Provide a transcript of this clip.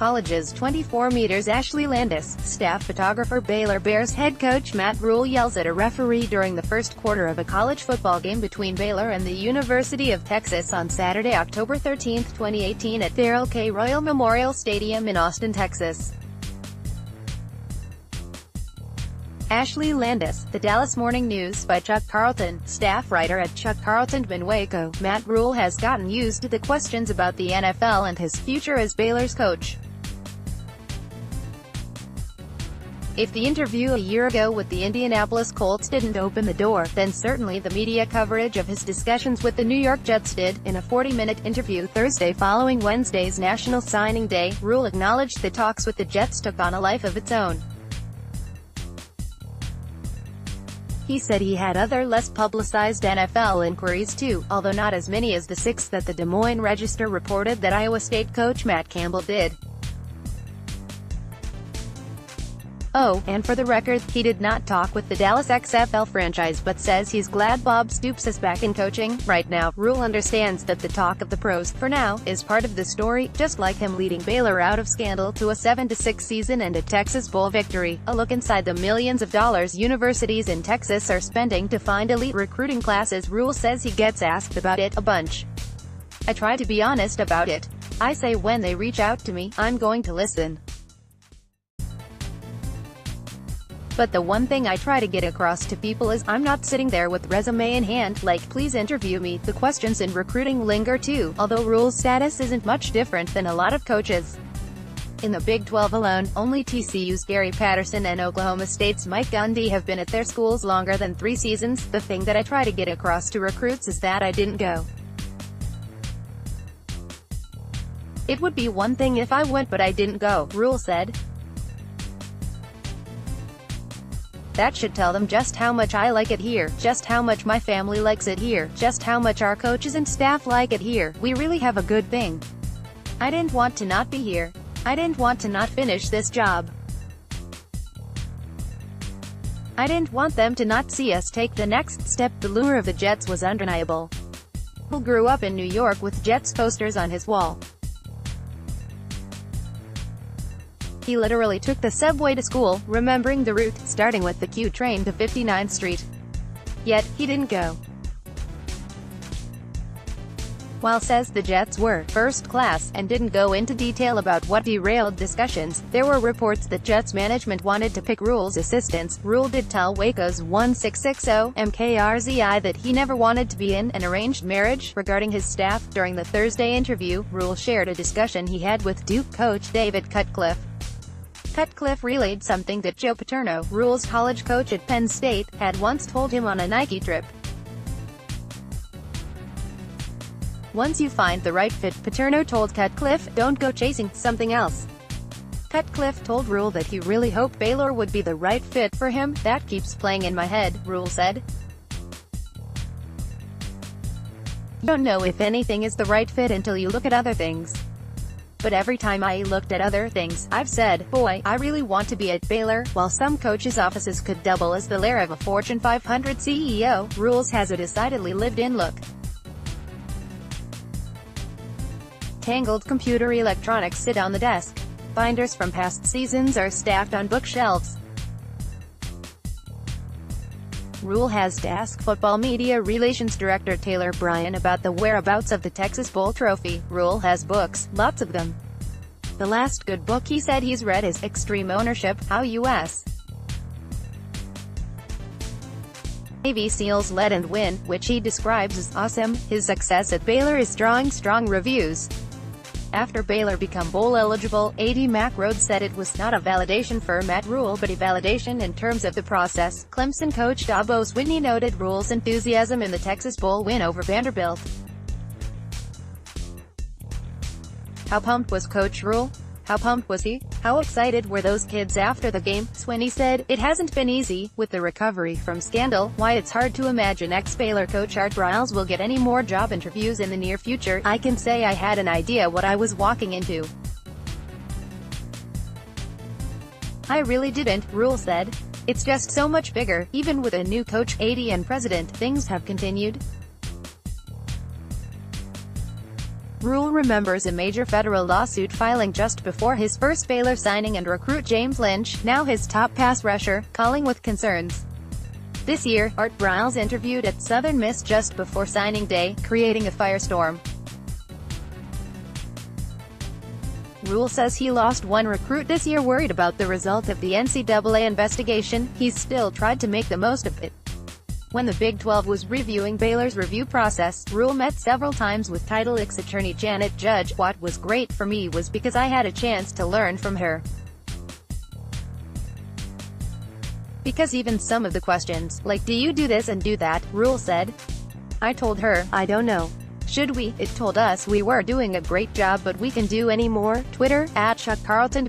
College's 24 meters Ashley Landis, staff photographer Baylor Bears head coach Matt Rhule yells at a referee during the first quarter of a college football game between Baylor and the University of Texas on Saturday, October 13, 2018 at Darrell K. Royal Memorial Stadium in Austin, Texas. Ashley Landis, The Dallas Morning News by Chuck Carlton, staff writer at Chuck Carlton WACO Matt Rhule has gotten used to the questions about the NFL and his future as Baylor's coach. If the interview a year ago with the Indianapolis Colts didn't open the door, then certainly the media coverage of his discussions with the New York Jets did. In a 40-minute interview Thursday following Wednesday's National Signing Day, Rhule acknowledged the talks with the Jets took on a life of its own. He said he had other less publicized NFL inquiries too, although not as many as the 6 that the Des Moines Register reported that Iowa State coach Matt Campbell did. Oh, and for the record, he did not talk with the Dallas XFL franchise but says he's glad Bob Stoops is back in coaching. Right now, Rhule understands that the talk of the pros, for now, is part of the story, just like him leading Baylor out of scandal to a 7-6 season and a Texas Bowl victory. A look inside the millions of dollars universities in Texas are spending to find elite recruiting classes. Rhule says he gets asked about it a bunch. I try to be honest about it. I say when they reach out to me, I'm going to listen. But the one thing I try to get across to people is, I'm not sitting there with resume in hand, like, please interview me. The questions in recruiting linger too, although Rhule's status isn't much different than a lot of coaches. In the Big 12 alone, only TCU's Gary Patterson and Oklahoma State's Mike Gundy have been at their schools longer than 3 seasons. The thing that I try to get across to recruits is that I didn't go. It would be one thing if I went but I didn't go, Rhule said. That should tell them just how much I like it here, just how much my family likes it here, just how much our coaches and staff like it here. We really have a good thing. I didn't want to not be here. I didn't want to not finish this job. I didn't want them to not see us take the next step. The lure of the Jets was undeniable. Rhule grew up in New York with Jets posters on his wall. He literally took the subway to school, remembering the route, starting with the Q train to 59th Street. Yet, he didn't go. While says the Jets were first class, and didn't go into detail about what derailed discussions, there were reports that Jets management wanted to pick Rhule's assistants. Rhule did tell WACO's 1660 MKRZI that he never wanted to be in an arranged marriage. Regarding his staff, during the Thursday interview, Rhule shared a discussion he had with Duke coach David Cutcliffe. Cutcliffe relayed something that Joe Paterno, Rhule's college coach at Penn State, had once told him on a Nike trip. Once you find the right fit, Paterno told Cutcliffe, don't go chasing something else. Cutcliffe told Rhule that he really hoped Baylor would be the right fit for him. That keeps playing in my head, Rhule said. You don't know if anything is the right fit until you look at other things. But every time I looked at other things, I've said, boy, I really want to be at Baylor. While some coaches' offices could double as the lair of a Fortune 500 CEO, Rhule's has a decidedly lived-in look. Tangled computer electronics sit on the desk. Binders from past seasons are stacked on bookshelves. Rhule has to ask football media relations director Taylor Bryan about the whereabouts of the Texas Bowl trophy. Rhule has books, lots of them. The last good book he said he's read is Extreme Ownership: How U.S. Navy SEALs Lead and Win, which he describes as awesome. His success at Baylor is drawing strong reviews. After Baylor became bowl eligible, AD Mack Rhodes said it was not a validation for Matt Rhule but a validation in terms of the process. Clemson coach Dabo Swinney noted Rhule's enthusiasm in the Texas Bowl win over Vanderbilt. How pumped was Coach Rhule? How pumped was he? How excited were those kids after the game? Swinney said, it hasn't been easy, with the recovery from scandal. Why, it's hard to imagine ex-Baylor coach Art Briles will get any more job interviews in the near future. I can say I had an idea what I was walking into. I really didn't, Rhule said. It's just so much bigger. Even with a new coach, AD and president, things have continued. Rhule remembers a major federal lawsuit filing just before his first Baylor signing and recruit James Lynch, now his top pass rusher, calling with concerns. This year, Art Briles interviewed at Southern Miss just before signing day, creating a firestorm. Rhule says he lost one recruit this year. Worried about the result of the NCAA investigation, he's still tried to make the most of it. When the Big 12 was reviewing Baylor's review process, Rhule met several times with Title IX attorney Janet Judge. What was great for me was because I had a chance to learn from her. Because even some of the questions, like "do you do this and do that?" Rhule said, "I told her, I don't know. Should we? It told us we were doing a great job, but we can do any more." Twitter, @Chuck Carlton.